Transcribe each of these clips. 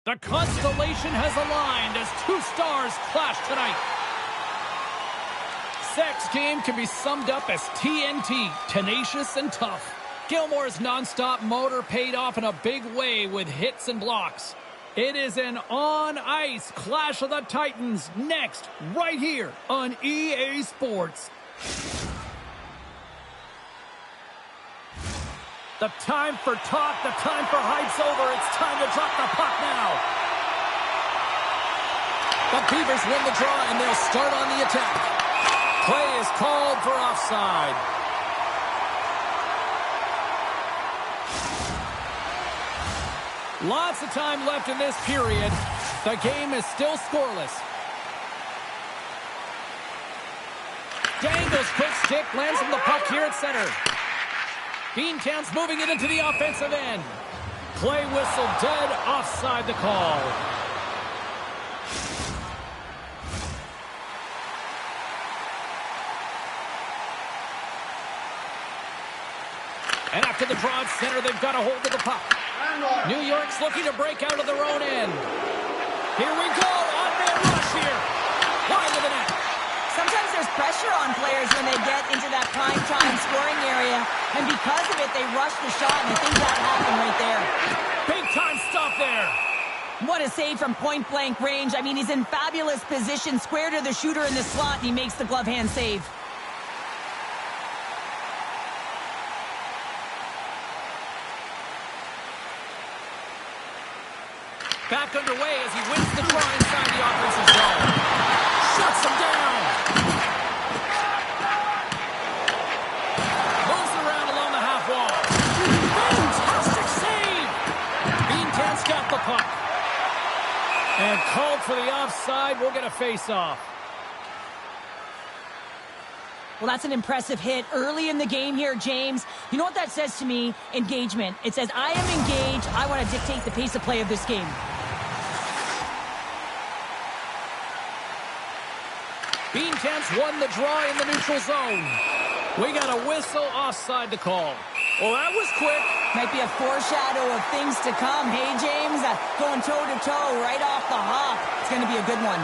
The constellation has aligned as two stars clash tonight. Sex game can be summed up as TNT, tenacious and tough. Gilmore's non-stop motor paid off in a big way with hits and blocks. It is an on-ice clash of the Titans next, right here on EA Sports. The time for talk, the time for hype's over. It's time to drop the puck now. The Beavers win the draw, and they'll start on the attack. Play is called for offside. Lots of time left in this period. The game is still scoreless. Dangles quick stick, lands on the puck here at center. Beantown's moving it into the offensive end. Play whistle dead, offside the call. And after the draw at center, they've got a hold of the puck. New York's looking to break out of their own end. Here we go, on-man rush here. Wide of the net. Sometimes there's pressure on players when they get into that prime time scoring area, and because of it, they rush the shot, and I think that happened right there. Big time stop there. What a save from point-blank range. I mean, he's in fabulous position, square to the shooter in the slot, and he makes the glove hand save. Back underway as he wins the draw inside the offensive zone. Shuts him down. Moves around along the half wall. Fantastic save. Beantown's got the puck. And called for the offside. We'll get a face-off. Well, that's an impressive hit early in the game here, James. You know what that says to me? Engagement. It says, I am engaged. I want to dictate the pace of play of this game. Beantown's won the draw in the neutral zone. We got a whistle offside the call. Well, that was quick. Might be a foreshadow of things to come. Hey, James, going toe-to-toe right off the hop. It's going to be a good one.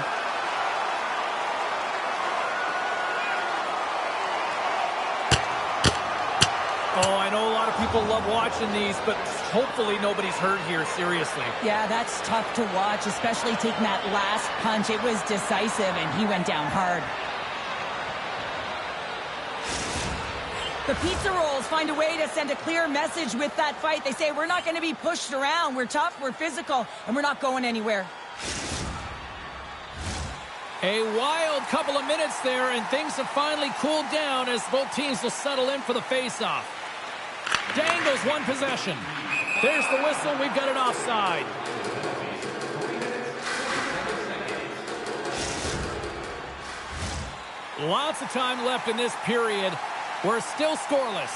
Oh, I know a lot of people love watching these, but hopefully nobody's hurt here, seriously. Yeah, that's tough to watch, especially taking that last punch. It was decisive, and he went down hard. The Pizza Rolls find a way to send a clear message with that fight. They say, we're not going to be pushed around. We're tough, we're physical, and we're not going anywhere. A wild couple of minutes there, and things have finally cooled down as both teams will settle in for the face-off. Dangles one possession. There's the whistle. We've got it offside. Lots of time left in this period. We're still scoreless.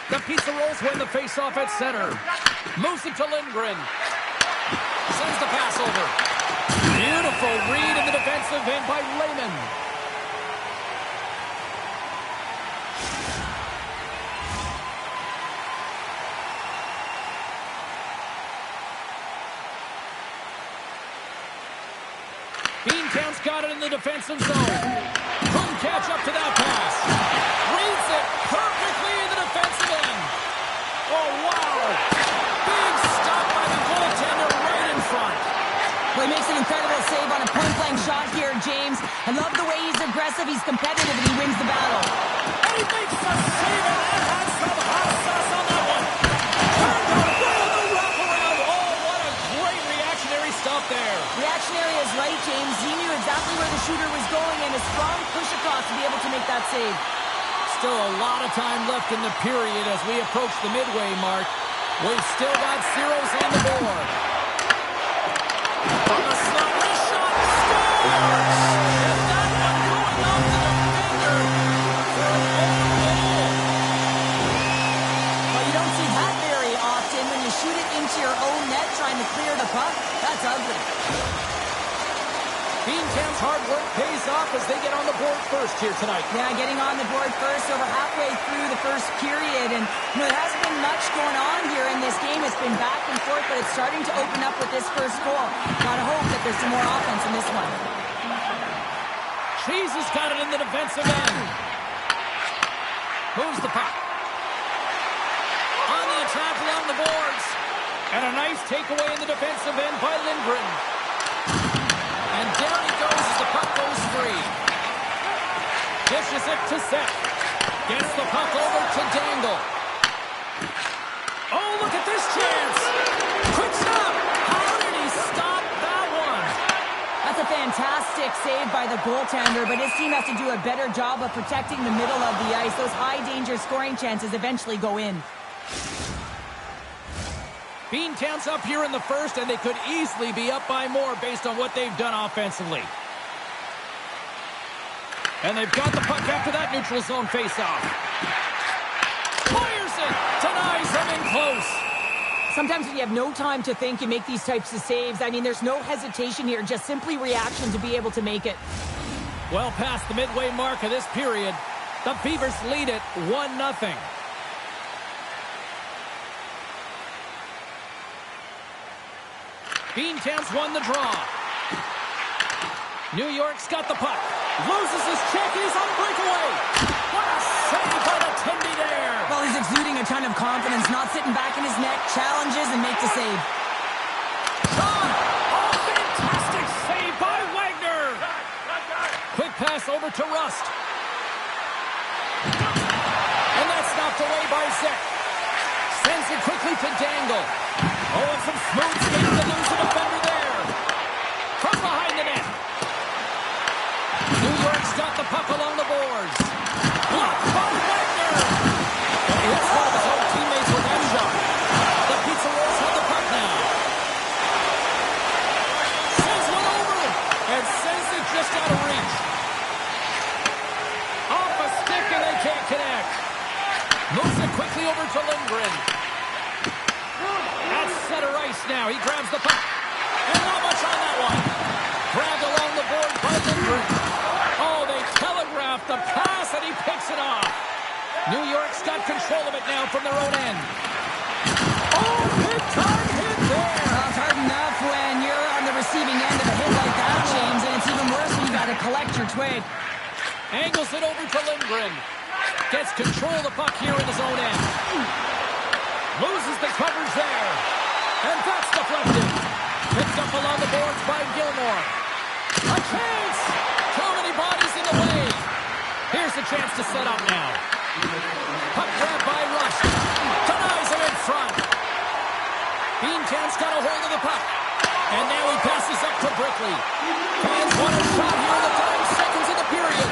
The Pizza Rolls win the face-off at center. Moves it to Lindgren. Sends the pass over. Beautiful read in the defensive end by Lehman. Beantown's got it in the defensive zone. Couldn't catch up to that pass. Reads it perfectly in the defensive end. Oh, wow. Big stop by the goaltender right in front. Well, he makes an incredible save on a point-blank shot here, James. I love the way he's aggressive, he's competitive, and he wins the battle. And he makes the save, and that has some hot sauce on that one. Turned out well the wraparound. Oh, what a great reactionary stop there. Reactionary is right, James. He knew exactly where the shooter was going, and a strong push across to be able to make that save. Still a lot of time left in the period as we approach the midway mark. We've still got zeros on the board. From the slot, the shot scores! And that one going off to the finger for an own goal. Well, you don't see that very often when you shoot it into your own net trying to clear the puck. That's ugly. Beantown's hard work pays off as they get on the board first here tonight. Yeah, getting on the board first over halfway through the first period. And, there hasn't been much going on here in this game. It's been back and forth, but it's starting to open up with this first goal. Gotta hope that there's some more offense in this one. Cheese has got it in the defensive end. Moves the puck. On the attack along the boards. And a nice takeaway in the defensive end by Lindgren. And down he goes as the puck goes free. Dishes it to Seth. Gets the puck over to Dangle. Oh, look at this chance. Quick stop. How did he stop that one? That's a fantastic save by the goaltender, but his team has to do a better job of protecting the middle of the ice. Those high-danger scoring chances eventually go in. Beantown's up here in the first, and they could easily be up by more based on what they've done offensively. And they've got the puck after that neutral zone faceoff. Fires it! Denies him in close. Sometimes when you have no time to think, you make these types of saves. I mean, there's no hesitation here, just simply reaction to be able to make it. Well past the midway mark of this period, the Beavers lead it 1-0. Beantown's won the draw. New York's got the puck. Loses his check. He's on breakaway. What a save by the Tindy there. Well, he's exuding a ton of confidence, not sitting back in his net, challenges and makes a save. Shot. Oh, fantastic save by Wagner. Quick pass over to Rust. And that's knocked away by Zek. Sends it quickly to Dangle. Oh, and some smooth skating to lose the defender there. From behind the net. New York's got the puck along the boards. Blocked by Wagner. And he hits one of his own teammates with that shot. The Pizza Rolls have the puck now. Sends one over and sends it just out of reach. Off a stick and they can't connect. Moves it quickly over to Lindgren. At center ice now. He grabs the puck. And not much on that one. Grabbed along the board by Lindgren. Oh, they telegraphed the pass and he picks it off. New York's got control of it now from their own end. Oh, big time hit there. Well, it's hard enough when you're on the receiving end of a hit like that, James, and it's even worse when you got to collect your twig. Angles it over to Lindgren. Gets control of the puck here in his own end. Loses the coverage there. And that's deflected. Picked up along the boards by Gilmore. A chance! Too many bodies in the way. Here's the chance to set up now. Puck grab by Rush. Denies him in front. Beantown's got a hold of the puck. And now he passes up to Brickley. Fans want a shot here in the dying seconds of the period.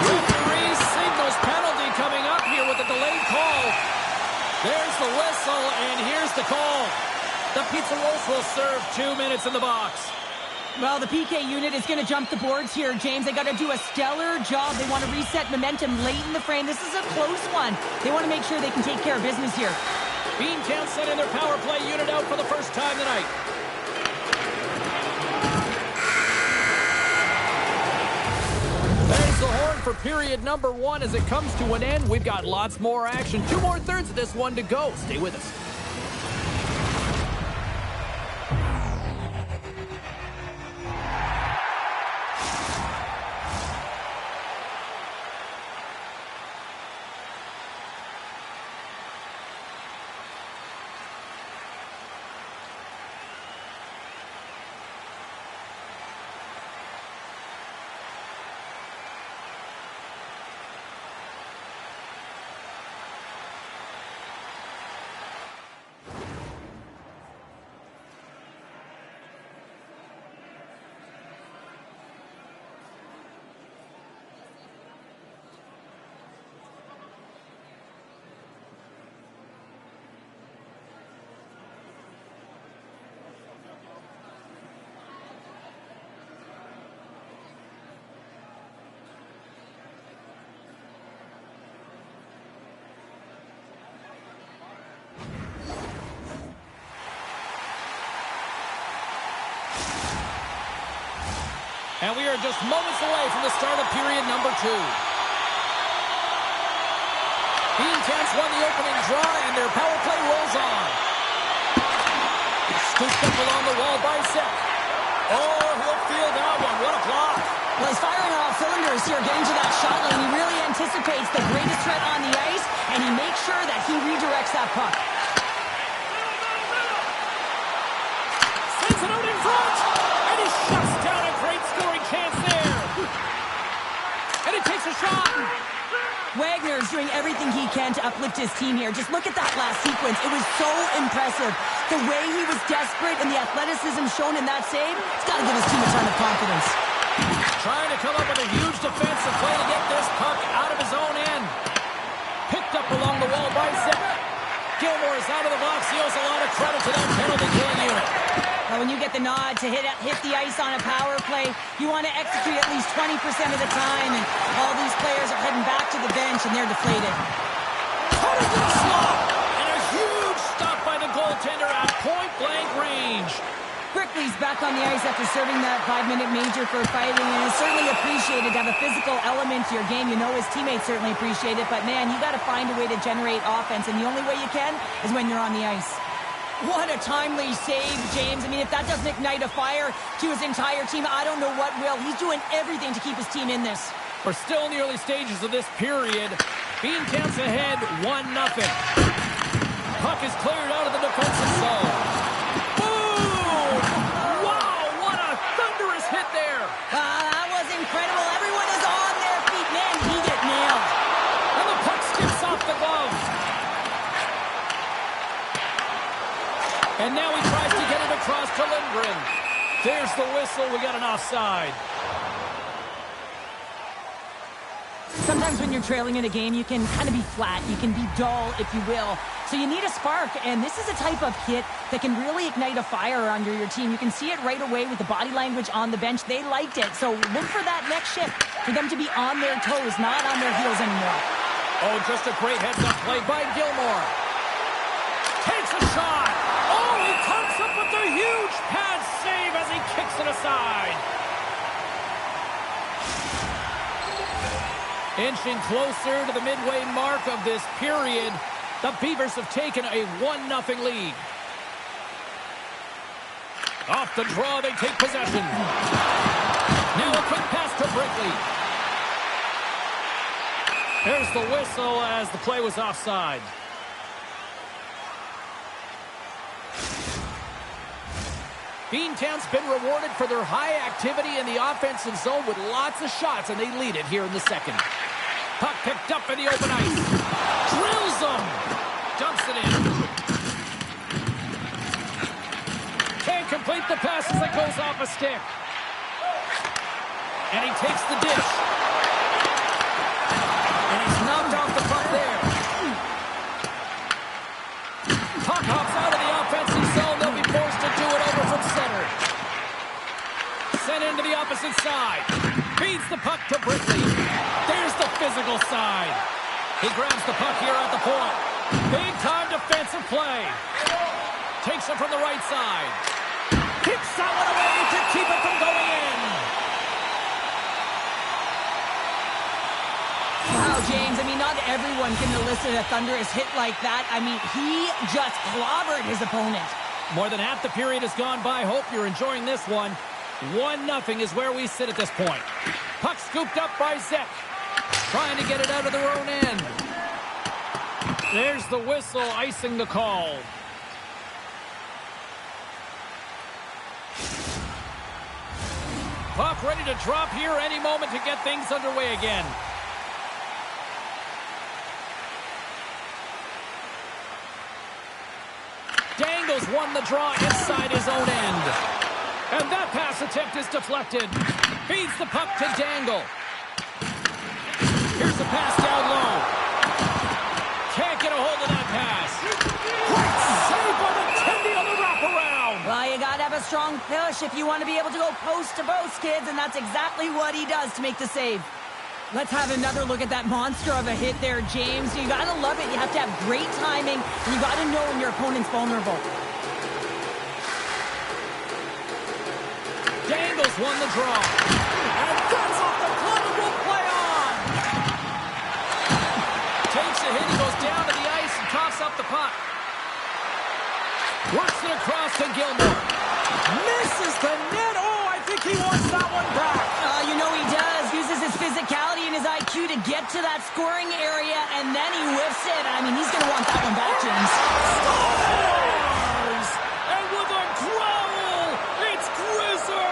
Referee signals penalty coming up here with a delayed call. There's the whistle, and here's the call. The Pizza Rolls will serve 2 minutes in the box. Well, the PK unit is going to jump the boards here, James. They got to do a stellar job. They want to reset momentum late in the frame. This is a close one. They want to make sure they can take care of business here. Beantown sending their power play unit out for the first time tonight. There's the horn for period number 1 as it comes to an end. We've got lots more action. 2 more thirds of this one to go. Stay with us. And we are just moments away from the start of period number 2. Beantown's won the opening draw, and their power play rolls on. Scooped up along the wall by Zek. Oh, he'll feel that one. What a block. Well, he's firing on all cylinders here, getting to that shot lane. He really anticipates the greatest threat on the ice, and he makes sure that he redirects that puck. Sends it out in front, and he shuts down a great scoring chance there. And he takes a shot. Wagner's doing everything he can to uplift his team here. Just look at that last sequence. It was so impressive. The way he was desperate and the athleticism shown in that save, it's got to give his team a ton of confidence. Trying to come up with a huge defensive play to get this puck out of his own end. Picked up along the wall by Zek. Gilmore is out of the box. He owes a lot of credit to that penalty killing unit. Well, when you get the nod to hit the ice on a power play, you want to execute at least 20% of the time, and all these players are heading back to the bench, and they're deflated. Cut it to the slot, and a huge stop by the goaltender at point-blank range. Brickley's back on the ice after serving that 5-minute major for fighting, and it's certainly appreciated to have a physical element to your game. You know his teammates certainly appreciate it, but man, you got to find a way to generate offense, and the only way you can is when you're on the ice. What a timely save, James. I mean, if that doesn't ignite a fire to his entire team, I don't know what will. He's doing everything to keep his team in this. We're still in the early stages of this period. Beantown's ahead, 1-0. Puck is cleared out of the defensive zone. Boom! Wow, what a thunderous hit there. That was incredible. Everyone is on their feet. Man, he get nailed. And the puck skips off the glove. And now he tries to get it across to Lindgren. There's the whistle. We got an offside. Sometimes when you're trailing in a game, you can kind of be flat. You can be dull, if you will. So you need a spark, and this is a type of hit that can really ignite a fire under your team. You can see it right away with the body language on the bench. They liked it. So look for that next shift, for them to be on their toes, not on their heels anymore. Oh, just a great heads-up play by Gilmore. Takes a shot. Oh, he comes up with a huge pad save as he kicks it aside. Inching closer to the midway mark of this period, the Beavers have taken a 1-0 lead. Off the draw, they take possession. Now a quick pass to Brickley. There's the whistle as the play was offside. Beantown's been rewarded for their high activity in the offensive zone with lots of shots, and they lead it here in the second. Puck picked up in the open ice. Drills them. Dumps it in. Can't complete the pass as it goes off a stick. And he takes the dish. And he's knocked off the puck there. Puck hops out of the offensive zone. They'll be forced to do it over from center. Sent into the opposite side. Feeds the puck to Brickley. There's the physical side. He grabs the puck here at the point. Big time defensive play. Takes it from the right side. Kicks that one away to keep it from going in. Wow, James, I mean, not everyone can elicit a thunderous hit like that. I mean, he just clobbered his opponent. More than half the period has gone by. Hope you're enjoying this one. 1-0 is where we sit at this point. Puck scooped up by Zek. Trying to get it out of their own end. There's the whistle, icing the call. Puck ready to drop here any moment to get things underway again. Dangles won the draw inside his own end. And that pass attempt is deflected. Feeds the puck to Dangle. Here's the pass down low. Can't get a hold of that pass. Great save by the Tendy on the wraparound. Well, you got to have a strong push if you want to be able to go post to post, kids, and that's exactly what he does to make the save. Let's have another look at that monster of a hit there, James. You got to love it. You have to have great timing, and you got to know when your opponent's vulnerable. Dangles Dangles won the draw. And that's off the club and will play on. Takes a hit. He goes down to the ice and coughs up the puck. Works it across to Gilmore. Misses the net. Oh, I think he wants that one back. You know he does. Uses his physicality and his IQ to get to that scoring area, and then he whiffs it. I mean, he's going to want that one back, James. Scores! And with a growl, it's Grizzer!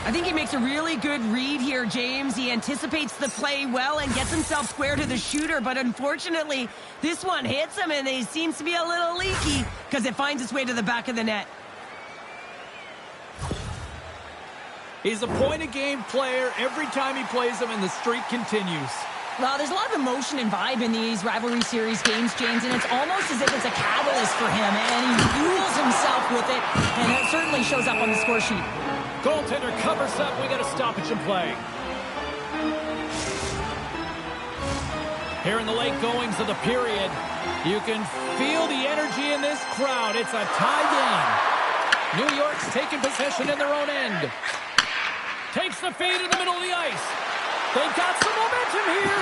I think he makes a really good read here, James. He anticipates the play well and gets himself square to the shooter, but unfortunately, this one hits him, and he seems to be a little leaky because it finds its way to the back of the net. He's a point-a-game player every time he plays him, and the streak continues. Well, there's a lot of emotion and vibe in these rivalry series games, James, and it's almost as if it's a catalyst for him, and he fuels himself with it, and it certainly shows up on the score sheet. Goaltender covers up. We got a stoppage in play. Here in the late goings of the period, you can feel the energy in this crowd. It's a tie game. New York's taking possession in their own end. Takes the feed in the middle of the ice. They've got some momentum here.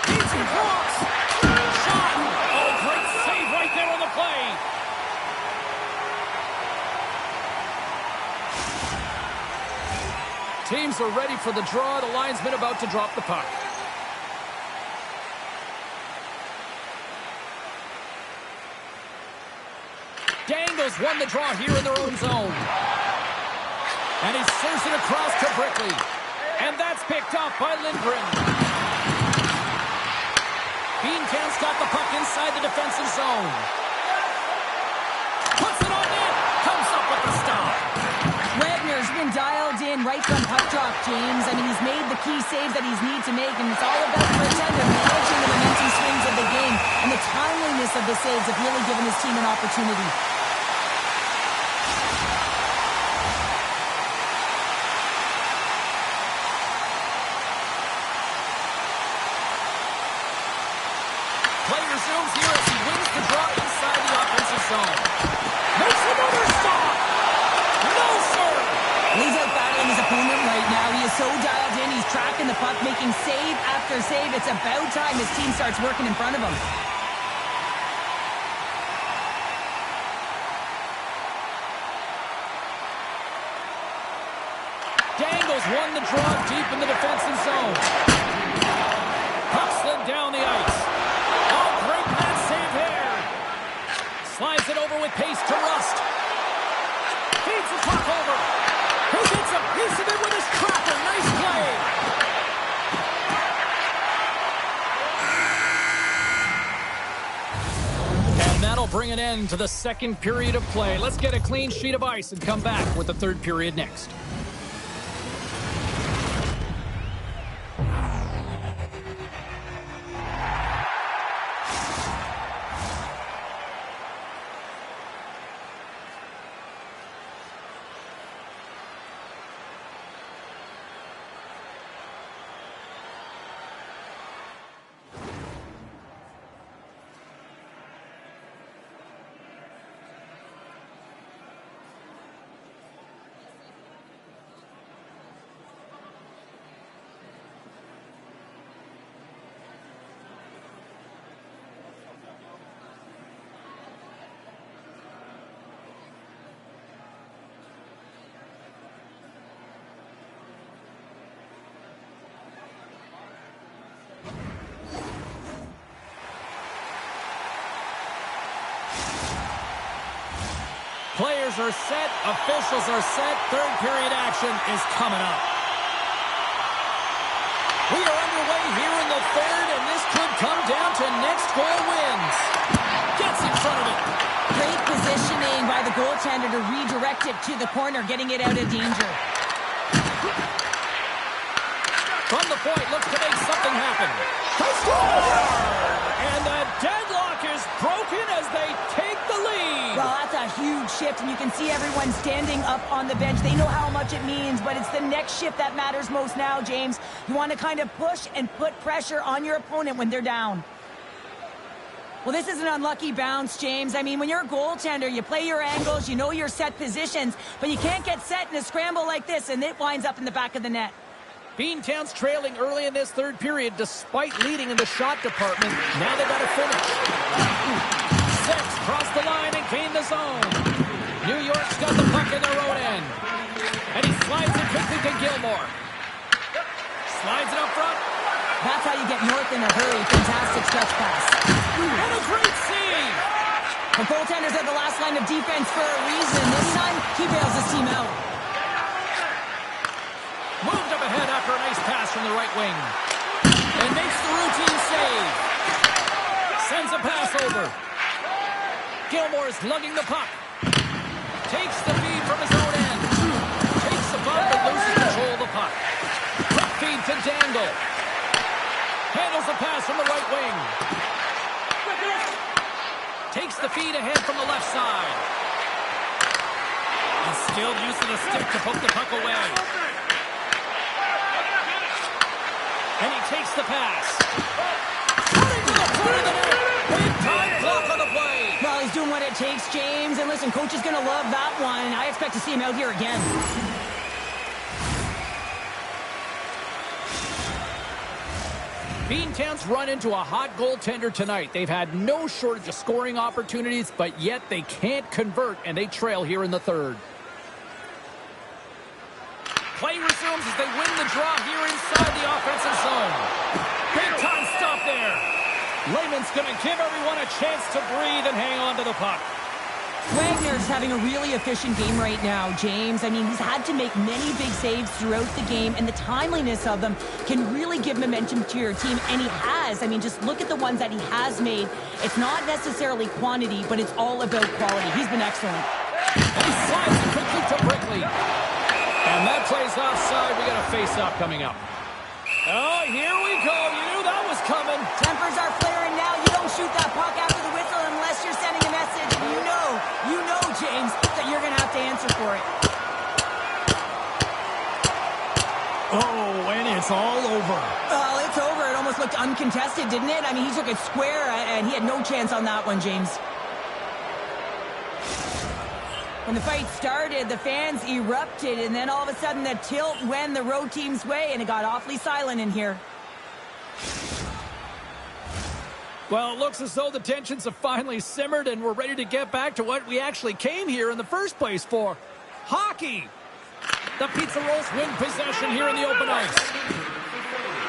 Beats and cross. Shot. Oh, great save right there on the play. Teams are ready for the draw. The linesman about to drop the puck. Dangles won the draw here in their own zone. And he serves it across to Brickley. And that's picked up by Lindgren. Beancamp's got the puck inside the defensive zone. Puts it on net. Comes up with the stop. Wagner's been dialed in right from puck drop, James. I mean, he's made the key saves that he's need to make, and it's all about the goaltender managing the momentum swings of the game. And the timeliness of the saves have really given his team an opportunity. Player zooms here as he wins the draw inside the offensive zone. Makes another stop. No, sir. He's out battling his opponent right now. He is so dialed in. He's tracking the puck, making save after save. It's about time his team starts working in front of him. Dangles won the draw deep in the defensive zone. Puck slid down the ice. Oh, great net save here. Slides it over with pace to Rust. Feeds the puck over. He gets a piece of it with his trapper. Nice play. And that'll bring an end to the second period of play. Let's get a clean sheet of ice and come back with the third period next. Players are set, officials are set, third period action is coming up. We are underway here in the third, and this could come down to next goal wins. Gets in front of it. Great positioning by the goaltender to redirect it to the corner, getting it out of danger. From the point, looks to make something happen. They score! And the deadlock is broken as they take the lead. Well, that's a huge shift, and you can see everyone standing up on the bench. They know how much it means, but it's the next shift that matters most now, James. You want to kind of push and put pressure on your opponent when they're down. Well, this is an unlucky bounce, James. I mean, when you're a goaltender, you play your angles, you know your set positions, but you can't get set in a scramble like this, and it winds up in the back of the net. Beantown's trailing early in this third period despite leading in the shot department. Now they've got to finish. Six cross the line and gain the zone. New York's got the puck in their own end. And he slides it quickly to Gilmore. Slides it up front. That's how you get north in a hurry. Fantastic stretch pass. And a great save. The goaltenders are the last line of defense for a reason. This time, he bails his team out. Moved up ahead after a nice pass from the right wing. And makes the routine save. Sends a pass over. Gilmore's lugging the puck. Takes the feed from his own end. Takes the bump and loses control of the puck. Quick feed to Dangle. Handles the pass from the right wing. Takes the feed ahead from the left side. And still using the stick to poke the puck away. And he takes the pass. Running to the front of the net. Big time block on the play. Well, he's doing what it takes, James. And listen, coach is going to love that one. I expect to see him out here again. Beantown's run into a hot goaltender tonight. They've had no shortage of scoring opportunities, but yet they can't convert, and they trail here in the third. Play resumes as they win the draw here inside the offensive zone. Big time stop there. Lehman's going to give everyone a chance to breathe and hang on to the puck. Wagner's having a really efficient game right now, James. I mean, he's had to make many big saves throughout the game, and the timeliness of them can really give momentum to your team, and he has. I mean, just look at the ones that he has made. It's not necessarily quantity, but it's all about quality. He's been excellent. And he slides it quickly to Brickley. And that plays offside. We got a face-off coming up. Oh, here we go. You knew that was coming. Tempers are flaring now. You don't shoot that puck after the whistle unless you're sending a message. And you know, James, that you're going to have to answer for it. Oh, and it's all over. Well, it's over. It almost looked uncontested, didn't it? I mean, he took it square, and he had no chance on that one, James. When the fight started, the fans erupted, and then all of a sudden the tilt went the road team's way, and it got awfully silent in here. Well, it looks as though the tensions have finally simmered, and we're ready to get back to what we actually came here in the first place for. Hockey! The Pizza Rolls win possession here in the open ice.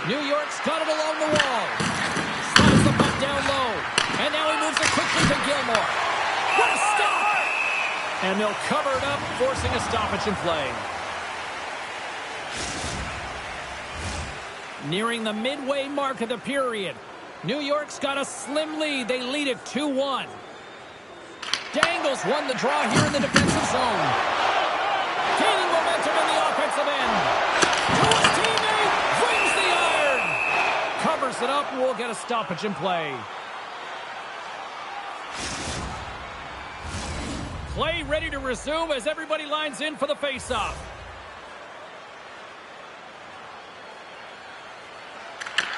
New York's got it along the wall. Slides the puck down low, and now he moves it quickly to Gilmore. What a stop! And they'll cover it up, forcing a stoppage in play. Nearing the midway mark of the period. New York's got a slim lead. They lead it 2-1. Dangles won the draw here in the defensive zone. Gaining momentum in the offensive end. To his teammate, brings the iron. Covers it up, and we'll get a stoppage in play. Play ready to resume as everybody lines in for the faceoff.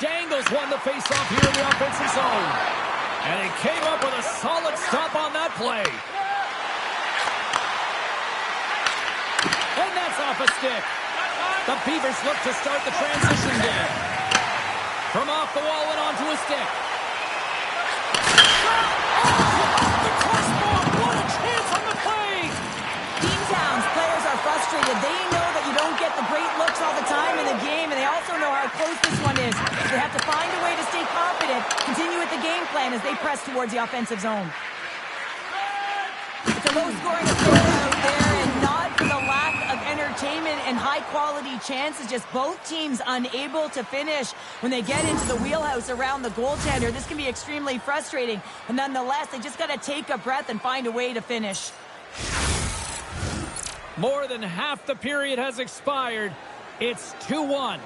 Dangles won the faceoff here in the offensive zone. And he came up with a solid stop on that play. And that's off a stick. The Beavers look to start the transition game. From off the wall and onto a stick. Beantown's players are frustrated. They know that you don't get the great looks all the time in the game, and they also know how close this one is. They have to find a way to stay confident, continue with the game plan as they press towards the offensive zone. It's a low-scoring affair out there, and not for the lack of entertainment and high-quality chances. Just both teams unable to finish when they get into the wheelhouse around the goaltender. This can be extremely frustrating, but nonetheless, they just got to take a breath and find a way to finish. More than half the period has expired. It's 2-1.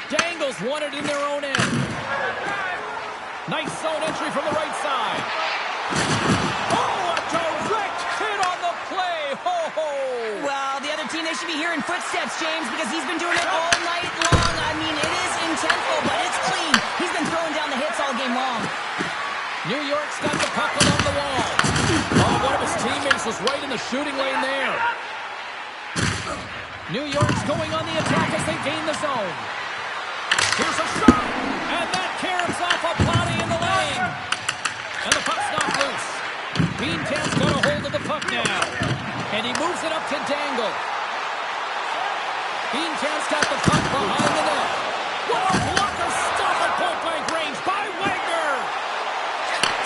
Dangles won it in their own end. Nice zone entry from the right side. Oh, a direct hit on the play. Ho, ho. Well, the other team, they should be hearing footsteps, James, because he's been doing it all night long. I mean, it is intentful, but it's clean. He's been throwing down the hits all game long. New York's got the puck along the wall. Oh, one of his teammates was right in the shooting lane there. New York's going on the attack as they gain the zone. Here's a shot, and that caroms off a body in the lane. And the puck's not loose. Beantown's got a hold of the puck now. And he moves it up to Dangle. Beantown's got the puck behind the net. What a blocker stop at point-blank range by Wagner.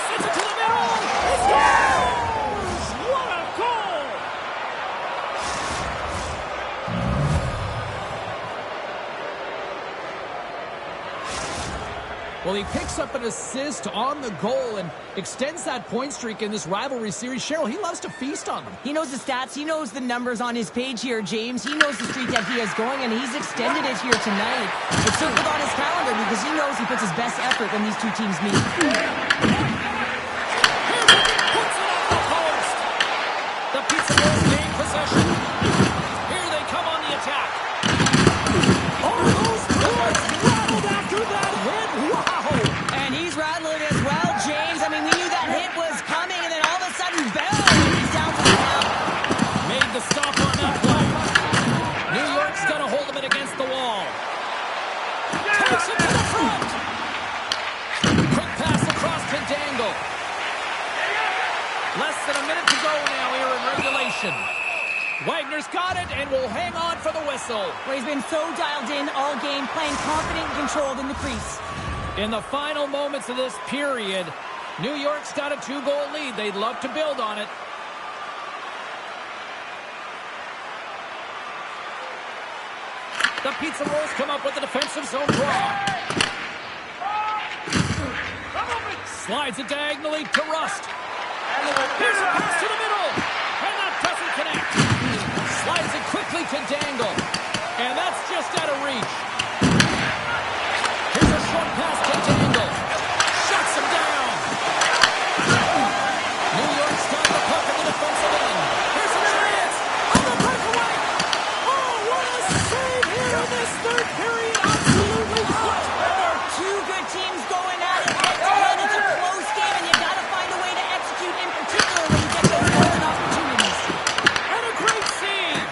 Sends it to the middle. He scores! What a goal! Well, he picks up an assist on the goal and extends that point streak in this rivalry series. Cheryl, he loves to feast on them. He knows the stats. He knows the numbers on his page here, James. He knows the streak that he has going, and he's extended it here tonight. It's circled on his calendar because he knows he puts his best effort when these two teams meet. Puts it off the post. The Pizza Rolls gain possession. Here they come on the attack. Oh, those boards rattled after that hit. Wow. And he's rattling as well, James. I mean, we knew that hit was coming, and then all of a sudden, boom, he's down to the count. Made the stop on that play. New York's got a hold of it against the wall. Takes it to the front. Quick pass across to Dangle. Less than a minute to go now here in regulation. Wagner's got it and will hang on for the whistle. Well, he's been so dialed in all game, playing confident and controlled in the crease. In the final moments of this period, New York's got a 2-goal lead. They'd love to build on it. The Pizza Rolls come up with a defensive zone draw. Slides it diagonally to Rust. Here's a pass to the middle. And that doesn't connect. Slides it quickly to Dangle. And that's just out of reach. Here's a short pass to Dangle. Shuts him down. New York's got the puck in the defensive end. Here's a chance. On the breakaway. Oh, what a save here in this third period. Absolutely hot. There are two good teams going at it head-to-head. It's a close game, and you got to find a way to execute, in particular when you get those golden opportunities. And a great save.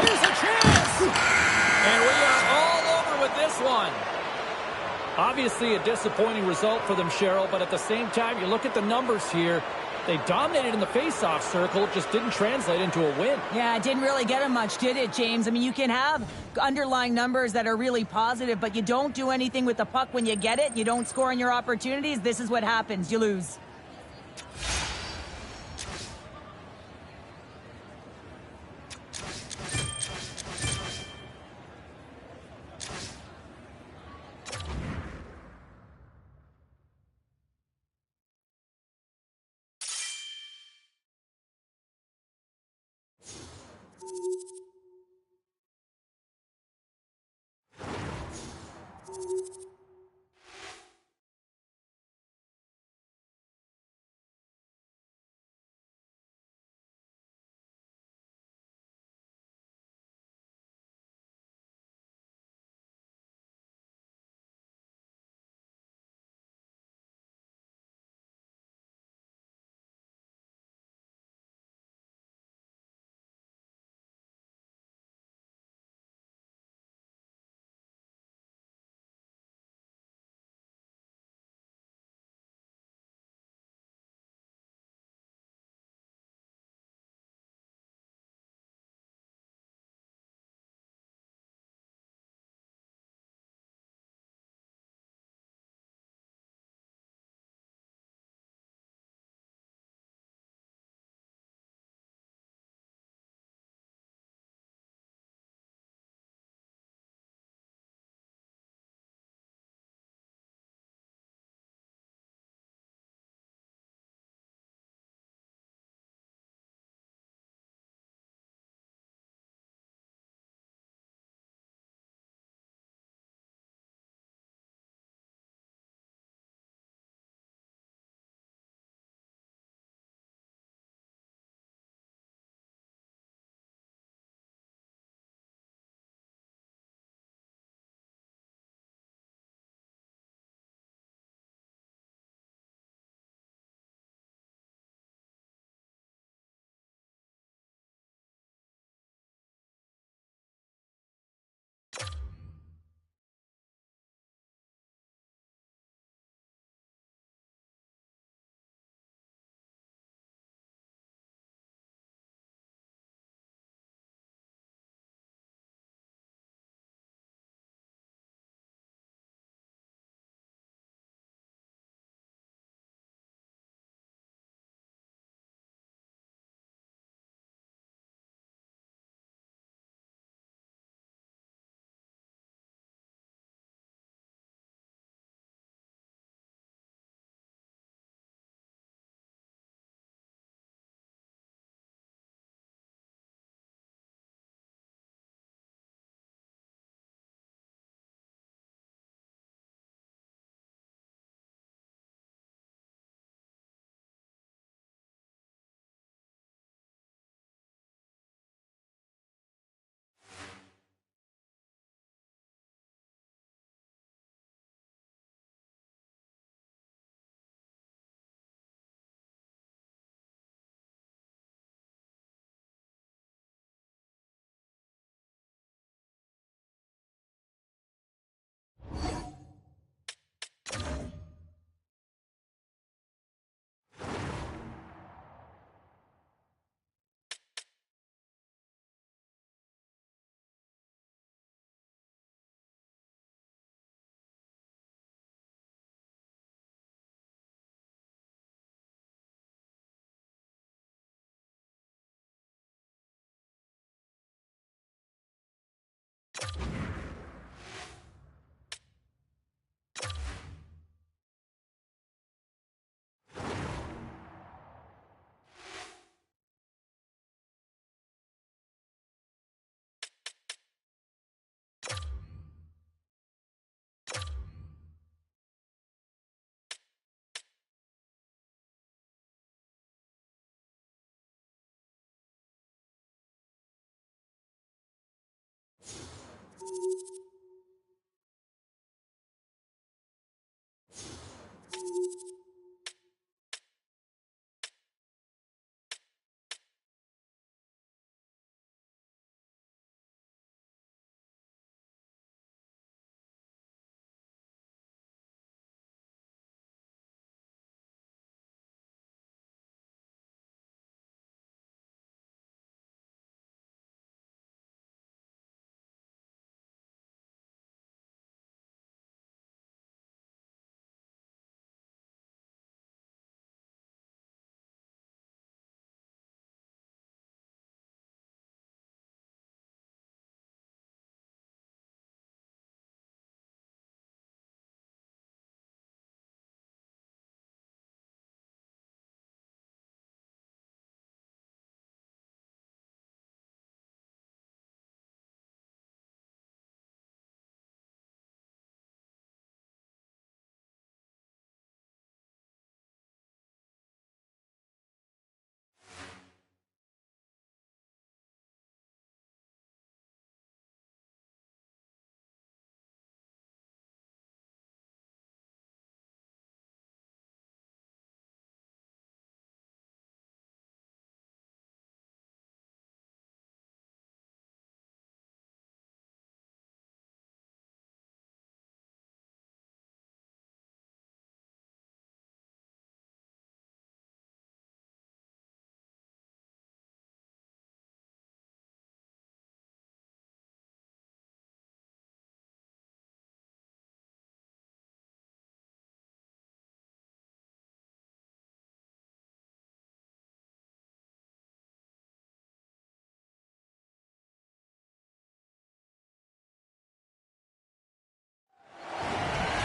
Here's a chance. And we are all over with this one. Obviously a disappointing result for them, Cheryl, but at the same time, you look at the numbers here. They dominated in the face-off circle, just didn't translate into a win. Yeah, it didn't really get him much, did it, James? I mean, you can have underlying numbers that are really positive, but you don't do anything with the puck when you get it. You don't score on your opportunities. This is what happens. You lose.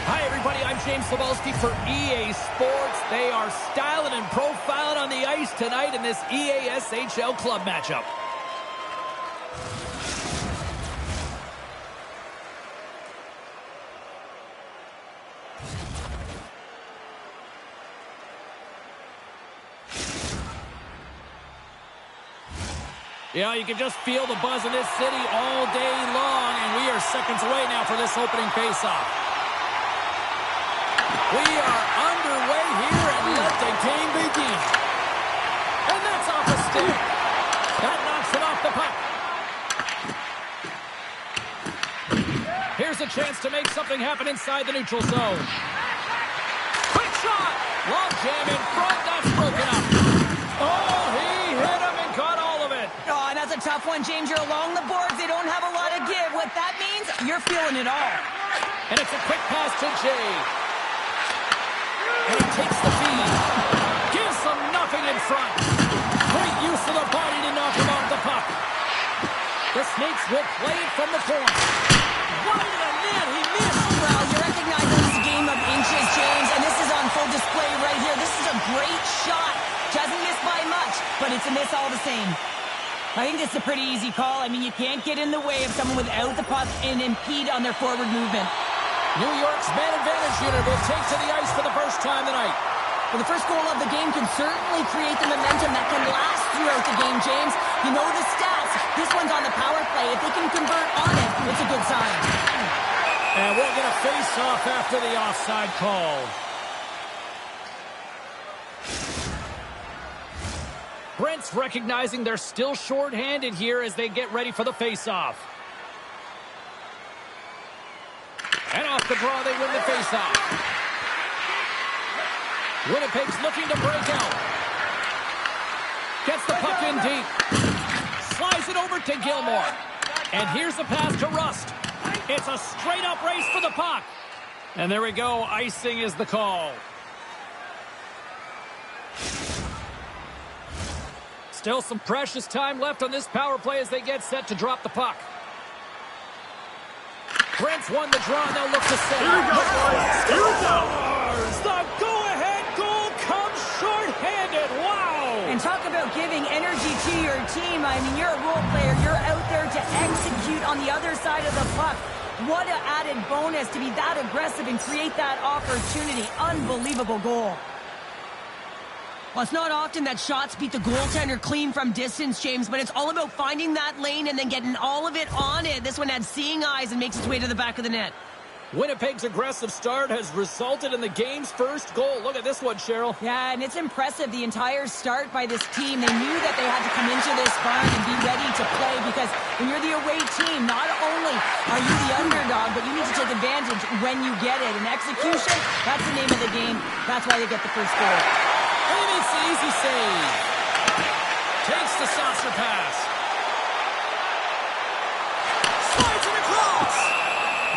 Hi, everybody. I'm James Cebulski for EA Sports. They are styling and profiling on the ice tonight in this EASHL Club matchup. Yeah, you can just feel the buzz in this city all day long, and we are seconds away now for this opening faceoff. We are underway here, and let the game begin. And that's off a stick. That knocks it off the puck. Here's a chance to make something happen inside the neutral zone. Quick shot! Long jam in front, that's broken up. Oh, he hit him and caught all of it. Oh, and that's a tough one, James. You're along the boards. They don't have a lot of give. What that means, you're feeling it all. And it's a quick pass to Jay. And he takes the feed. Gives them nothing in front. Great use of the body to knock him off the puck. The Snakes will play it from the corner. Wide of the net, he missed. Well, you recognize this is a game of inches, James, and this is on full display right here. This is a great shot. Doesn't miss by much, but it's a miss all the same. I think it's a pretty easy call. I mean, you can't get in the way of someone without the puck and impede on their forward movement. New York's man advantage unit will take to the ice for the first time tonight. Well, the first goal of the game can certainly create the momentum that can last throughout the game, James. You know the stats. This one's on the power play. If they can convert on it, it's a good sign. And we'll get a face-off after the offside call. Brent's recognizing they're still short-handed here as they get ready for the face-off. And off the draw, they win the face-off. Winnipeg's looking to break out. Gets the puck in deep. Slides it over to Gilmore. And here's the pass to Rust. It's a straight-up race for the puck. And there we go. Icing is the call. Still some precious time left on this power play as they get set to drop the puck. Brent's won the draw, and they'll look to set. Here we go, boys. Here we go. The go-ahead goal comes short-handed. Wow. And talk about giving energy to your team. I mean, you're a role player. You're out there to execute on the other side of the puck. What an added bonus to be that aggressive and create that opportunity. Unbelievable goal. Well, it's not often that shots beat the goaltender clean from distance, James, but it's all about finding that lane and then getting all of it on it. This one had seeing eyes and makes its way to the back of the net. Winnipeg's aggressive start has resulted in the game's first goal. Look at this one, Cheryl. Yeah, and it's impressive, the entire start by this team. They knew that they had to come into this barn and be ready to play because when you're the away team, not only are you the underdog, but you need to take advantage when you get it. And execution, that's the name of the game. That's why they get the first goal. And he makes the easy save. Takes the saucer pass. Slides it across.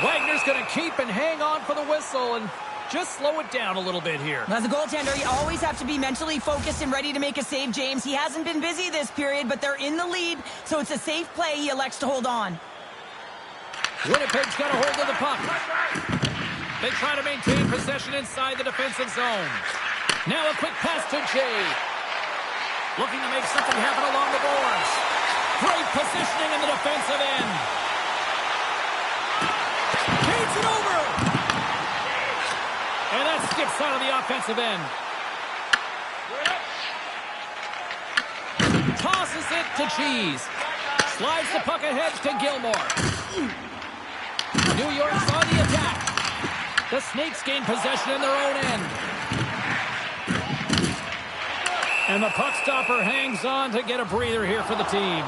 Wagner's going to keep and hang on for the whistle and just slow it down a little bit here. As a goaltender, you always have to be mentally focused and ready to make a save, James. He hasn't been busy this period, but they're in the lead, so it's a safe play. He elects to hold on. Winnipeg's got a hold of the puck. They try to maintain possession inside the defensive zone. Now a quick pass to Jay. Looking to make something happen along the boards. Great positioning in the defensive end. Takes it over. And that skips out of the offensive end. Tosses it to Cheese. Slides the puck ahead to Gilmore. New York's on the attack. The Snakes gain possession in their own end. And the puck stopper hangs on to get a breather here for the team.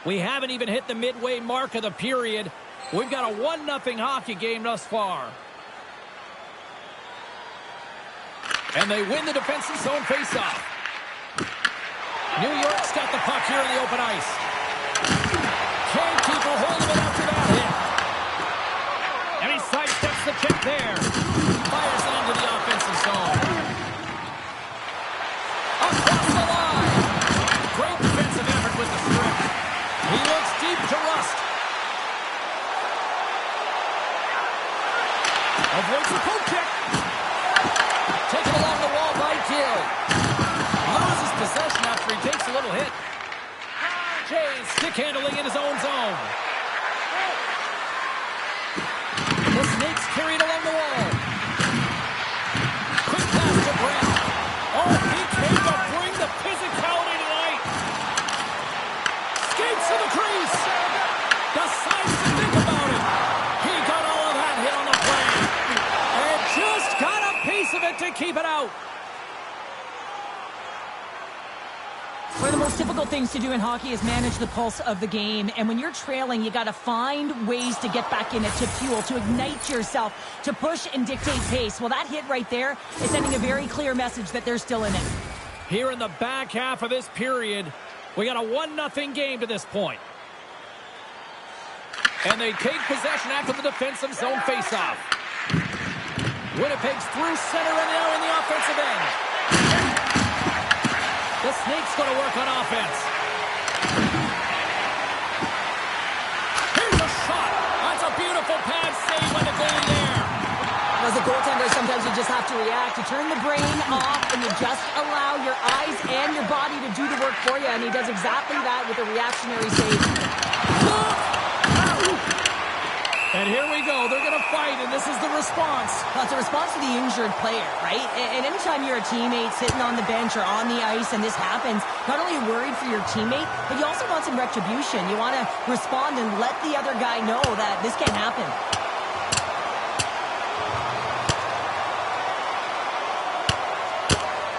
We haven't even hit the midway mark of the period. We've got a 1-0 hockey game thus far. And they win the defensive zone faceoff. New York's got the puck here in the open ice. Can't keep a hold of it after that hit. And he sidesteps the check there. Fires it into the offensive zone. Across the line. Great defensive effort with the strip. He looks deep to Rust. Avoids the poke check. Taken along the wall by Gill. Loses possession after he takes a little hit. Jay stick handling in his own zone. The Snakes carried along the wall. Quick pass to Brown. Oh, he came to bring the physicality tonight. Skates to the crease. Decides to think about it. He got all of that hit on the play. And just got a piece of it to keep it out. One of the most difficult things to do in hockey is manage the pulse of the game. And when you're trailing, you got to find ways to get back in it, to fuel, to ignite yourself, to push and dictate pace. Well, that hit right there is sending a very clear message that they're still in it. Here in the back half of this period, we got a 1-0 game to this point. And they take possession after the defensive zone faceoff. Winnipeg's through center and now in the offensive end. The Snakes going to work on offense. Here's a shot. That's a beautiful pad save by the goalie there. As a goaltender, sometimes you just have to react. You turn the brain off and you just allow your eyes and your body to do the work for you. And he does exactly that with a reactionary save. And here we go. They're going to fight, and this is the response. Well, it's a response to the injured player, right? And anytime you're a teammate sitting on the bench or on the ice and this happens, not only are you worried for your teammate, but you also want some retribution. You want to respond and let the other guy know that this can't happen.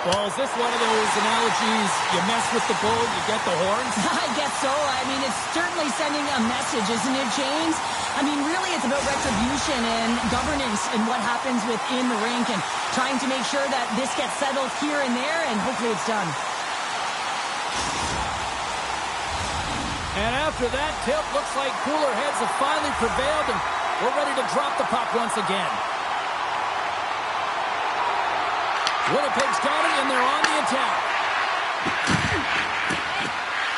Well, is this one of those analogies, you mess with the bull, you get the horns? I guess so. I mean, it's certainly sending a message, isn't it, James? I mean, really, it's about retribution and governance and what happens within the rink and trying to make sure that this gets settled here and there, and hopefully it's done. And after that tip, looks like cooler heads have finally prevailed, and we're ready to drop the puck once again. Winnipeg's got it, and they're on the attack.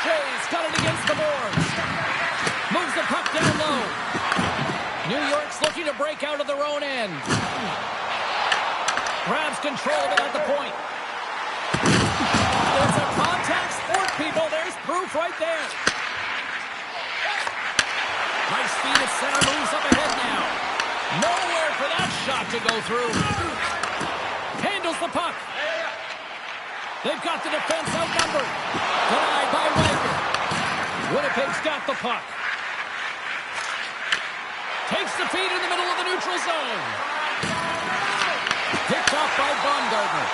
Jay's got it against the boards. Moves the puck down low. New York's looking to break out of their own end. Grabs control of it at the point. It's a contact sport, people. There's proof right there. Nice feed at center, moves up ahead now. Nowhere for that shot. got to go through. Handles the puck. They've got the defense outnumbered. Denied by Wagner. Winnipeg's got the puck. Takes the feed in the middle of the neutral zone. Picked off by Baumgartner.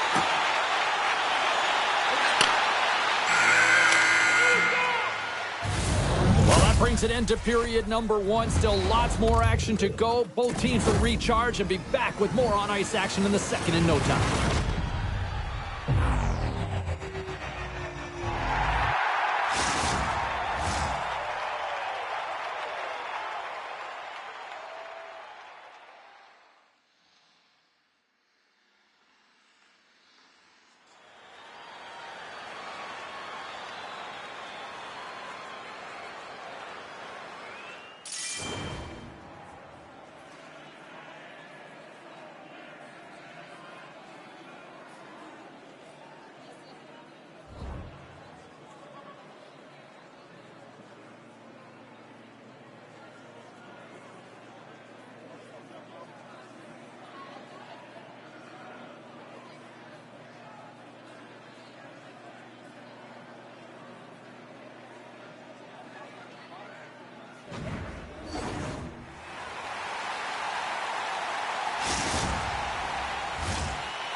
Well, that brings an end to period number one. Still lots more action to go. Both teams will recharge and be back with more on-ice action in the second in no time.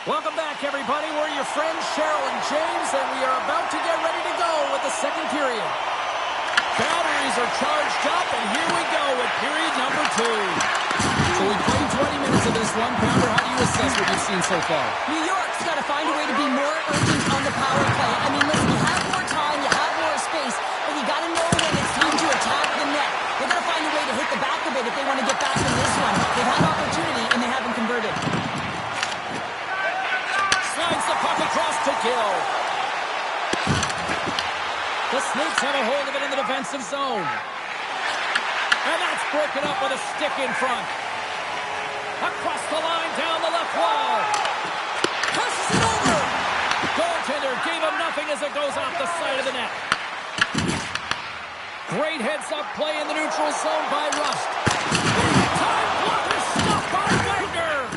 Welcome back, everybody. We're your friends, Cheryl and James, and we are about to get ready to go with the second period. Batteries are charged up, and here we go with period number two. So we played 20 minutes of this one. Pounder, how do you assess what you've seen so far? New York's got to find a way to be more urgent on the power play. I mean, listen, you have more time, you have more space, but you got to know when it's time to attack the net. They're going to find a way to hit the back of it if they want to get back in this one. They've had opportunity, and they haven't converted. Slides the puck across to Gill. The Snakes have a hold of it in the defensive zone. And that's broken up with a stick in front. Across the line, down the left wall. Passes it over. Goaltender gave him nothing as it goes off the side of the net. Great heads-up play in the neutral zone by Rust. Time blocker stopped by Wagner.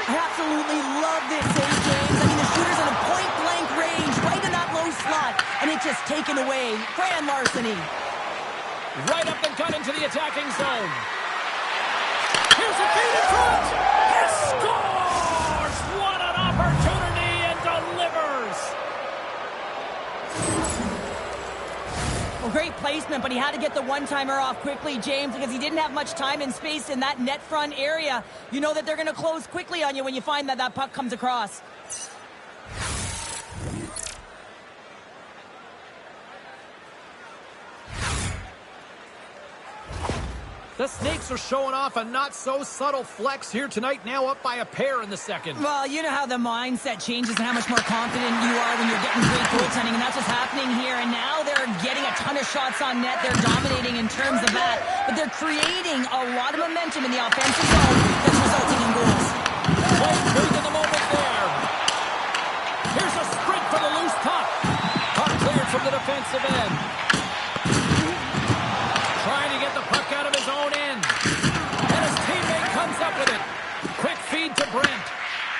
I absolutely love this save, James. I mean, the shooter's in a point-blank range, right in that low slot, and it's just taken away. Grand larceny. Right up the gut into the attacking zone. Here's a feed in front. He scores! What an opportunity, and delivers! Well, great placement, but he had to get the one-timer off quickly, James, because he didn't have much time and space in that net front area. You know that they're going to close quickly on you when you find that that puck comes across. The Snakes are showing off a not-so-subtle flex here tonight, now up by a pair in the second. Well, you know how the mindset changes and how much more confident you are when you're getting great goaltending, and that's what's happening here. And now they're getting a ton of shots on net. They're dominating in terms of that, but they're creating a lot of momentum in the offensive zone that's resulting in goals. Played big in the moment there. Here's a sprint for the loose puck. Puck cleared from the defensive end. Trying to get the puck out of his own end. And his teammate comes up with it. Quick feed to Brent.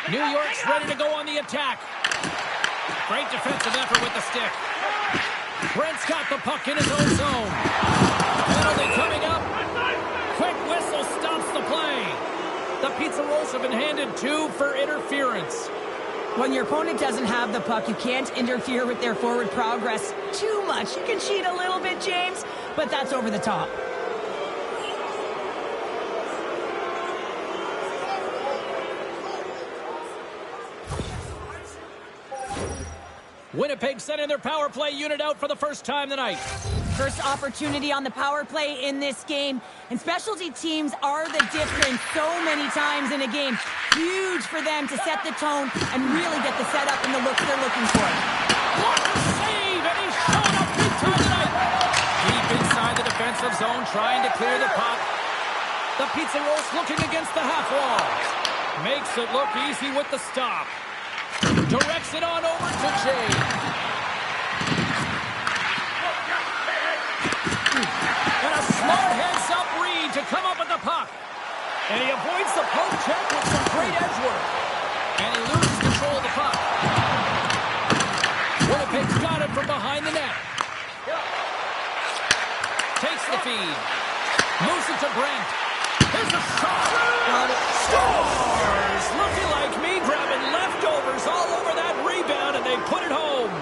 New York's ready to go on the attack. Great defensive effort with the stick. Brent's got the puck in his own zone. Penalty coming up. Quick whistle stops the play. The Pizza Rolls have been handed 2 for interference. When your opponent doesn't have the puck, you can't interfere with their forward progress too much. You can cheat a little bit, James, but that's over the top. Winnipeg sending their power play unit out for the first time tonight. First opportunity on the power play in this game. And specialty teams are the difference so many times in a game. Huge for them to set the tone and really get the setup and the looks they're looking for. What a save! And he's showing up big time tonight. Deep inside the defensive zone, trying to clear the puck. The Pizza Rolls looking against the half wall. Makes it look easy with the stop. Directs it on over to Jay. And a smart heads-up read to come up with the puck. And he avoids the poke check with some great edge work. And he loses control of the puck. Winnipeg's got it from behind the net. Takes the feed. Moves it to Brent. Here's a shot. Scores! Looking like me, grabbing leftovers all over that rebound, and they put it home.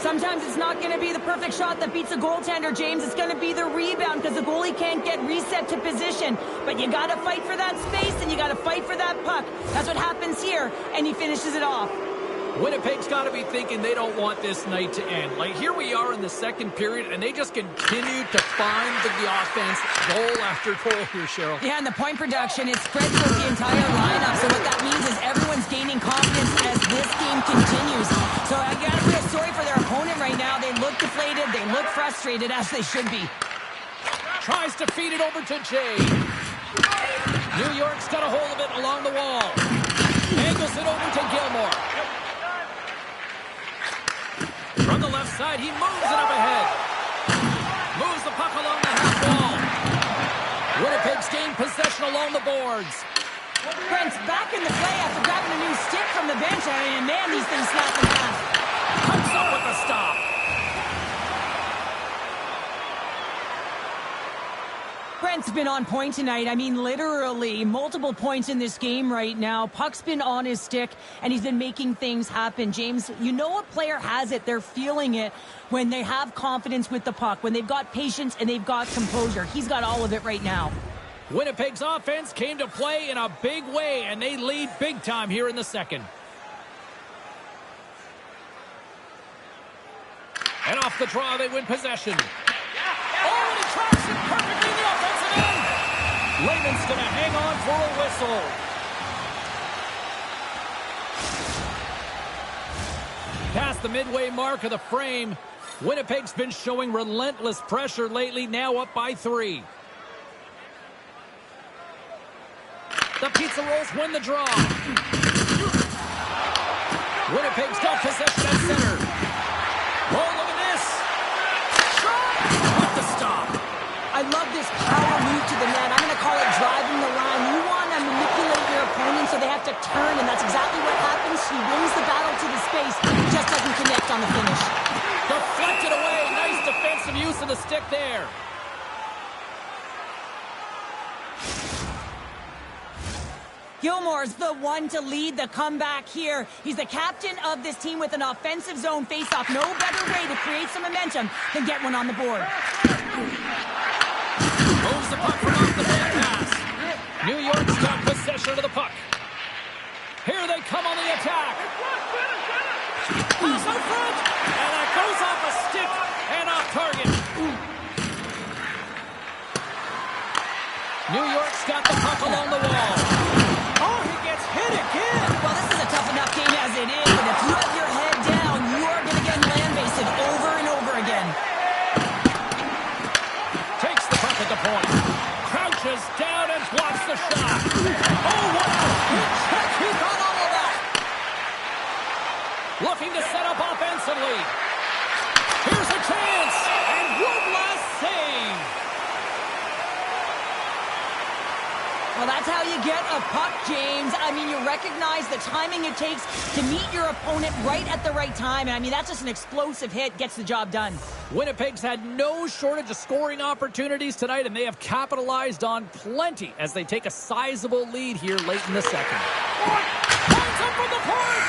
Sometimes it's not going to be the perfect shot that beats a goaltender, James. It's going to be the rebound because the goalie can't get reset to position. But you got to fight for that space, and you got to fight for that puck. That's what happens here, and he finishes it off. Winnipeg's got to be thinking they don't want this night to end. Like, here we are in the second period, and they just continue to find the offense goal after goal here, Cheryl. Yeah, and the point production is spread throughout the entire lineup. So what that means is everyone's gaining confidence as this game continues. So I got to feel sorry for their opponent right now. They look deflated. They look frustrated, as they should be. Tries to feed it over to Jay. New York's got a hold of it along the wall. Angles it over to Gilmore. From the left side, he moves it up ahead. Moves the puck along the half wall. Winnipeg's gained possession along the boards. Brent's back in the play after grabbing a new stick from the bench. I mean, man, these things snap in half. Comes up with the stop. Brent's been on point tonight. I mean, literally multiple points in this game right now. Puck's been on his stick, and he's been making things happen. James, you know a player has it. They're feeling it when they have confidence with the puck, when they've got patience and they've got composure. He's got all of it right now. Winnipeg's offense came to play in a big way, and they lead big time here in the second. And off the draw, they win possession. Oh, and he tracks it perfectly in the offensive end. Layman's going to hang on for a whistle. Past the midway mark of the frame, Winnipeg's been showing relentless pressure lately, now up by 3. The Pizza Rolls win the draw. Winnipeg's got possession at center. Oh, look at this. Shot! With the stop. I love this power move to the net. I'm going to call it driving the line. You want to manipulate your opponent so they have to turn, and that's exactly what happens. He wins the battle to the space. He just doesn't connect on the finish. Deflected away. Nice defensive use of the stick there. Gilmore's the one to lead the comeback here. He's the captain of this team with an offensive zone faceoff. No better way to create some momentum than get one on the board. Moves the puck from off the back pass. New York's got possession of the puck. Here they come on the attack. Pass out front. And that goes off a stick and off target. New York's got the puck along the wall. Oh, he gets hit again. Well, this is a tough enough game as it is, but if you have your head down, you are going to get land-based over and over again. Takes the puck at the point. Crouches down and blocks the shot. Oh, what a hit check. He got all of that. Looking to set up offensively. Here's a chance. And one last save. Well, that's how you get a puck, James. I mean, you recognize the timing it takes to meet your opponent right at the right time. And I mean, that's just an explosive hit, gets the job done. Winnipeg's had no shortage of scoring opportunities tonight, and they have capitalized on plenty as they take a sizable lead here late in the second. Points up from the point!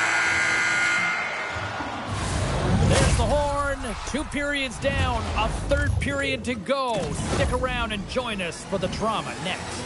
There's the horn. 2 periods down, a third period to go. Stick around and join us for the drama next.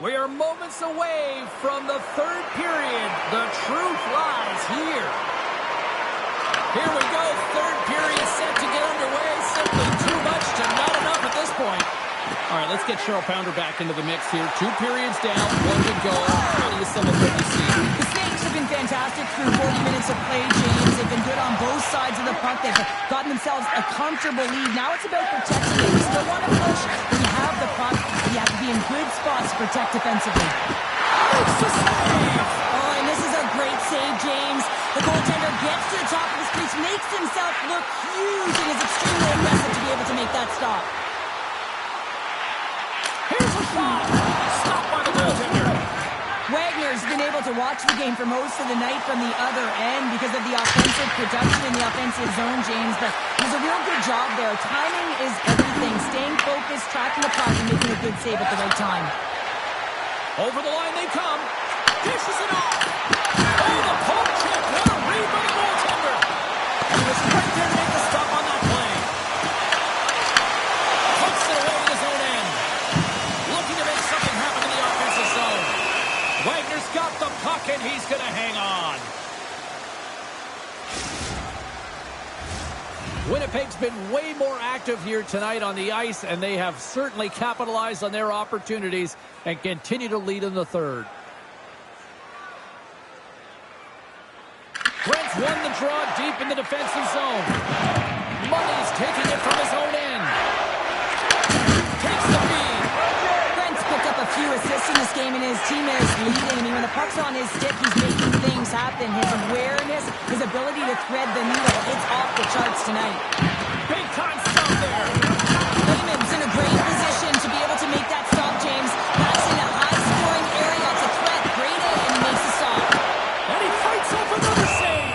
We are moments away from the third period. The truth lies here. Here we go. Third period set to get underway. Simply too much to not enough at this point. All right, let's get Cheryl Pounder back into the mix here. 2 periods down, 1 to go. How do you sum up what you see? The Snakes have been fantastic through 40 minutes of play, James. They've been good on both sides of the puck. They've gotten themselves a comfortable lead. Now it's about protecting it. You still want to push when you have the puck. You have to be in good spots to protect defensively. Makes the save! Oh, and this is a great save, James. The goaltender gets to the top of the crease, makes himself look huge, and is extremely aggressive to be able to make that stop. Here's a shot! Stopped by the goaltender. Wagner's been able to watch the game for most of the night from the other end because of the offensive production in the offensive zone, James. But he does a real good job there. Timing is everything. Staying focused, tracking the puck, and making a good save at the right time. Over the line they come. Dishes it off. Oh, the poke check. What a read by the goaltender. He was right there to make the stop on that play. Puts it away in his own end. Looking to make something happen in the offensive zone. Wagner's got the puck, and he's going to hang on. Winnipeg's been way more active here tonight on the ice, and they have certainly capitalized on their opportunities and continue to lead in the third. Brent's won the draw deep in the defensive zone. Money's taking it from his own end. Takes the feed. Brent's picked up a few assists in this game, and his team is leading. I mean, when the puck's on his stick, he's making things happen. His awareness, his ability to thread the needle, it's off the charts tonight. Big time stop there. Lehman's in a great position to be able to make that stop, James. That's in a high-scoring area. It's a threat. Great in, and he makes the stop. And he fights off another save.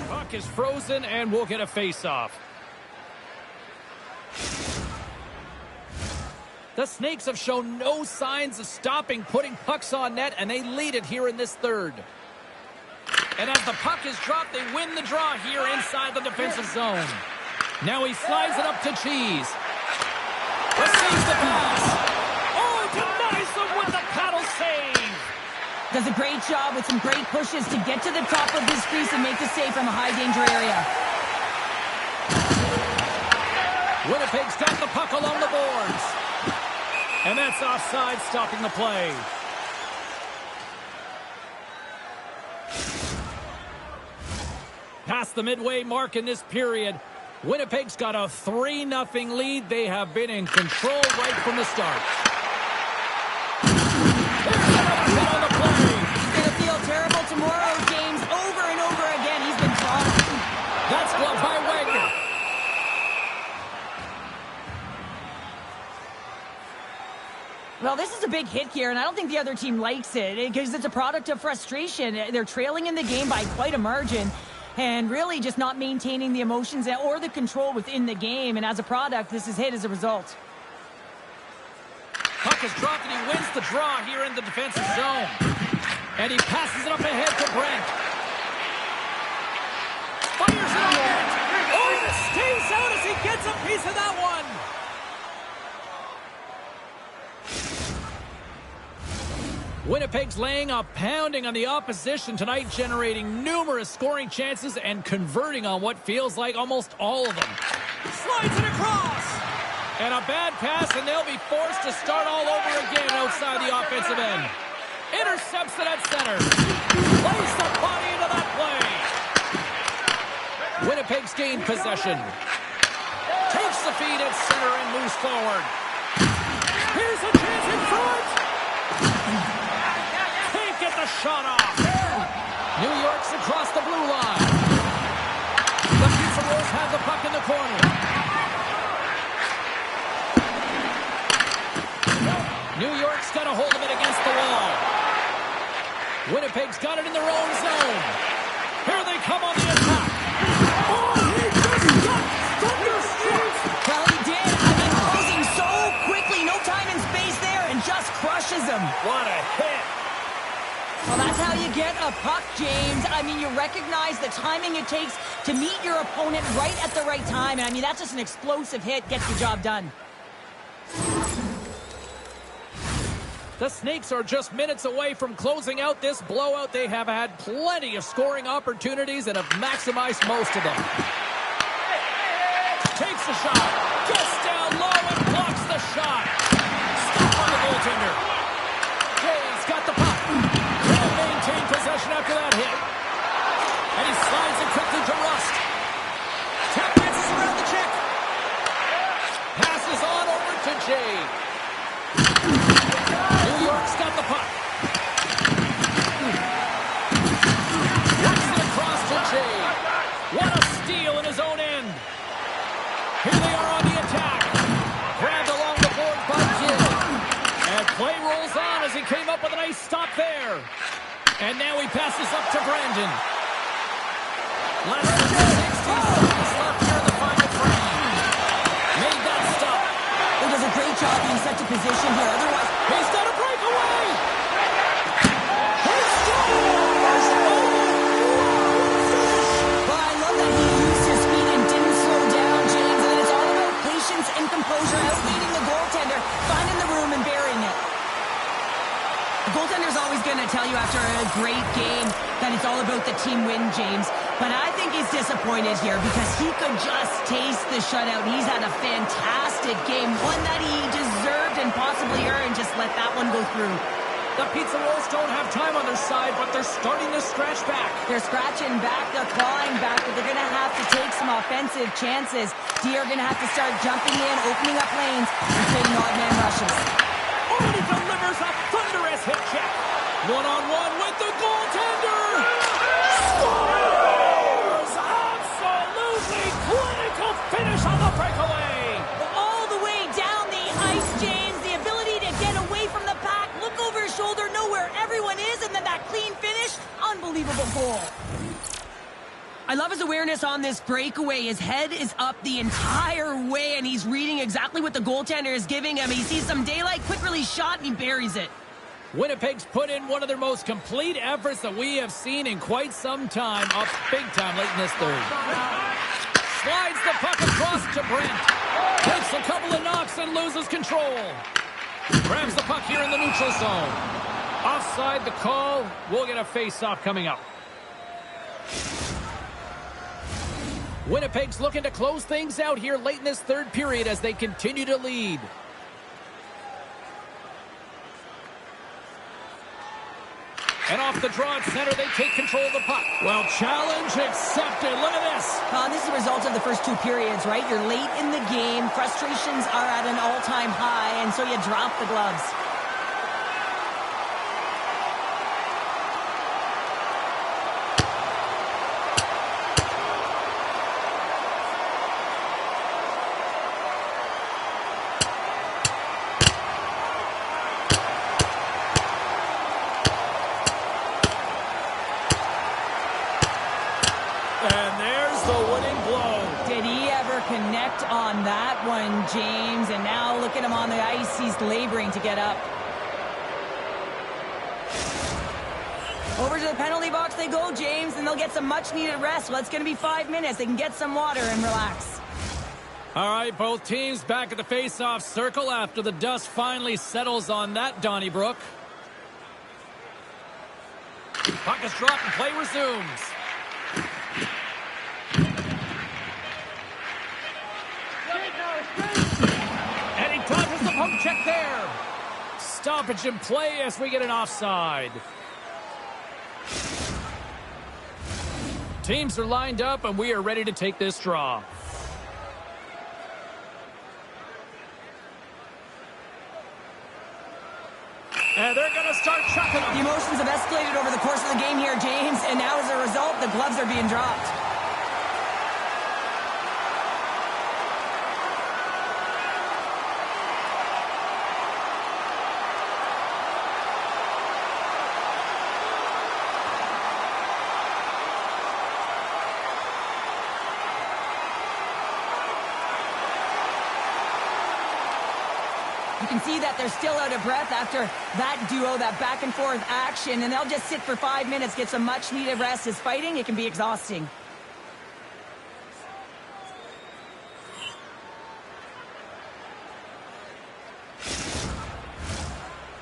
Puck is frozen, and we'll get a face-off. The Snakes have shown no signs of stopping putting pucks on net, and they lead it here in this third. And as the puck is dropped, they win the draw here inside the defensive zone. Now he slides it up to Cheese. Receives the pass. Oh, denies them with the paddle save. Does a great job with some great pushes to get to the top of his crease and make the save from a high-danger area. Winnipeg's got the puck along the boards. And that's offside, stopping the play. Past the midway mark in this period, Winnipeg's got a 3-0 lead. They have been in control right from the start. There's another hit on the play. He's going to feel terrible tomorrow, James. Over and over again, he's been dropped. That's gloved by Wagner. Well, this is a big hit here, and I don't think the other team likes it because it's a product of frustration. They're trailing in the game by quite a margin and really just not maintaining the emotions or the control within the game. And as a product, this is hit as a result. Puck is dropped, and he wins the draw here in the defensive zone. And he passes it up ahead to Brent. Fires it on net. Oh, and it stays out as he gets a piece of that one. Winnipeg's laying a pounding on the opposition tonight, generating numerous scoring chances and converting on what feels like almost all of them. Slides it across. And a bad pass, and they'll be forced to start all over again outside the offensive end. Intercepts it at center. Plays the body into that play. Winnipeg's gained possession. Takes the feed at center and moves forward. Here's a chance in front. Can't get the shot off. New York's across the blue line. The Pizza Rolls have the puck in the corner. New York's got a hold of it against the wall. Winnipeg's got it in their own zone. Here they come on the attack. Oh, he just got thunderstruck. Well, he did. I mean, closing so quickly. No time and space there, and just crushes him. What a hit. Well, that's how you get a puck, James. I mean, you recognize the timing it takes to meet your opponent right at the right time. And I mean, that's just an explosive hit. Gets the job done. The Snakes are just minutes away from closing out this blowout. They have had plenty of scoring opportunities and have maximized most of them. Takes the shot. Gets down low and blocks the shot. Stop on the goaltender. Jay's got the puck. He'll maintain possession after that hit. And he slides it quickly to Rust. Tap dances around the check. Passes on over to Jay. New York's got the puck. Works it across to Jay. What a steal in his own end. Here they are on the attack. Grabbed along the board by Gill. And play rolls on as he came up with a nice stop there. And now he passes up to Brandon. Less than 60 seconds left here in the final frame. Made that stop. He does a great job being set to position here. Otherwise, He's done a breakaway. He scores! well, I love that he used his speed and didn't slow down, James. And then it's all about patience and composure, outleading the goaltender, finding the room and burying it. The goaltender's always going to tell you after a great game that it's all about the team win, James. But I think he's disappointed here because he could just taste the shutout. He's had a fantastic game, one that he deserved and possibly earned. Just let that one go through. The Pizza Rolls don't have time on their side, but they're starting to scratch back. They're scratching back, they're clawing back, but they're going to have to take some offensive chances. D are going to have to start jumping in, opening up lanes, and creating odd man rushes. Oh, he delivers a thunderous hit check. One-on-one with the goaltender. Scores! Absolutely clinical finish on the breakaway. All the way down the ice, James. The ability to get away from the pack, look over his shoulder, know where everyone is, and then that clean finish. Unbelievable goal. I love his awareness on this breakaway. His head is up the entire way, and he's reading exactly what the goaltender is giving him. He sees some daylight, quick release shot, and he buries it. Winnipeg's put in one of their most complete efforts that we have seen in quite some time, up big time late in this third. Slides the puck across to Brent. Takes a couple of knocks and loses control. Grabs the puck here in the neutral zone. Offside the call. We'll get a face-off coming up. Winnipeg's looking to close things out here late in this third period as they continue to lead. And off the draw at center, they take control of the puck. Well, challenge accepted. Look at this. This is a result of the first two periods, right? You're late in the game. Frustrations are at an all-time high, and so you drop the gloves. And there's the winning blow. Did he ever connect on that one, James? And now look at him on the ice. He's laboring to get up. Over to the penalty box they go, James, and they'll get some much-needed rest. Well, it's going to be 5 minutes. They can get some water and relax. All right, both teams back at the face-off circle after the dust finally settles on that Donnybrook. Puck is dropped and play resumes. And he dodges the poke check there. Stoppage in play as we get an offside. Teams are lined up and we are ready to take this draw. And they're going to start chucking them. The emotions have escalated over the course of the game here, James, and now as a result, the gloves are being dropped. You can see that they're still out of breath after that duo, that back and forth action, and they'll just sit for 5 minutes, get some much needed rest. As fighting, it can be exhausting.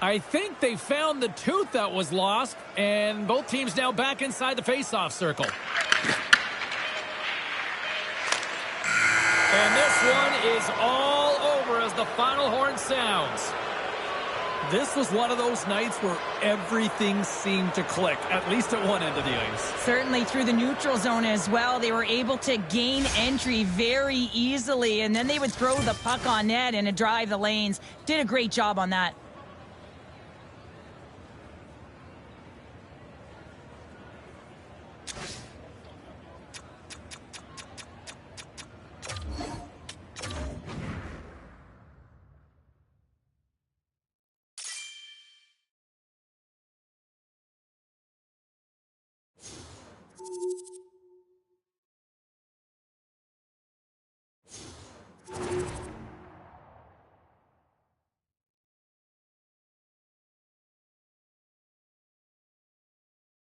I think they found the tooth that was lost, and both teams now back inside the face-off circle. And this one is all over as the final horn sounds. This was one of those nights where everything seemed to click, at least at one end of the ice. Certainly through the neutral zone as well. They were able to gain entry very easily, and then they would throw the puck on net and drive the lanes. Did a great job on that.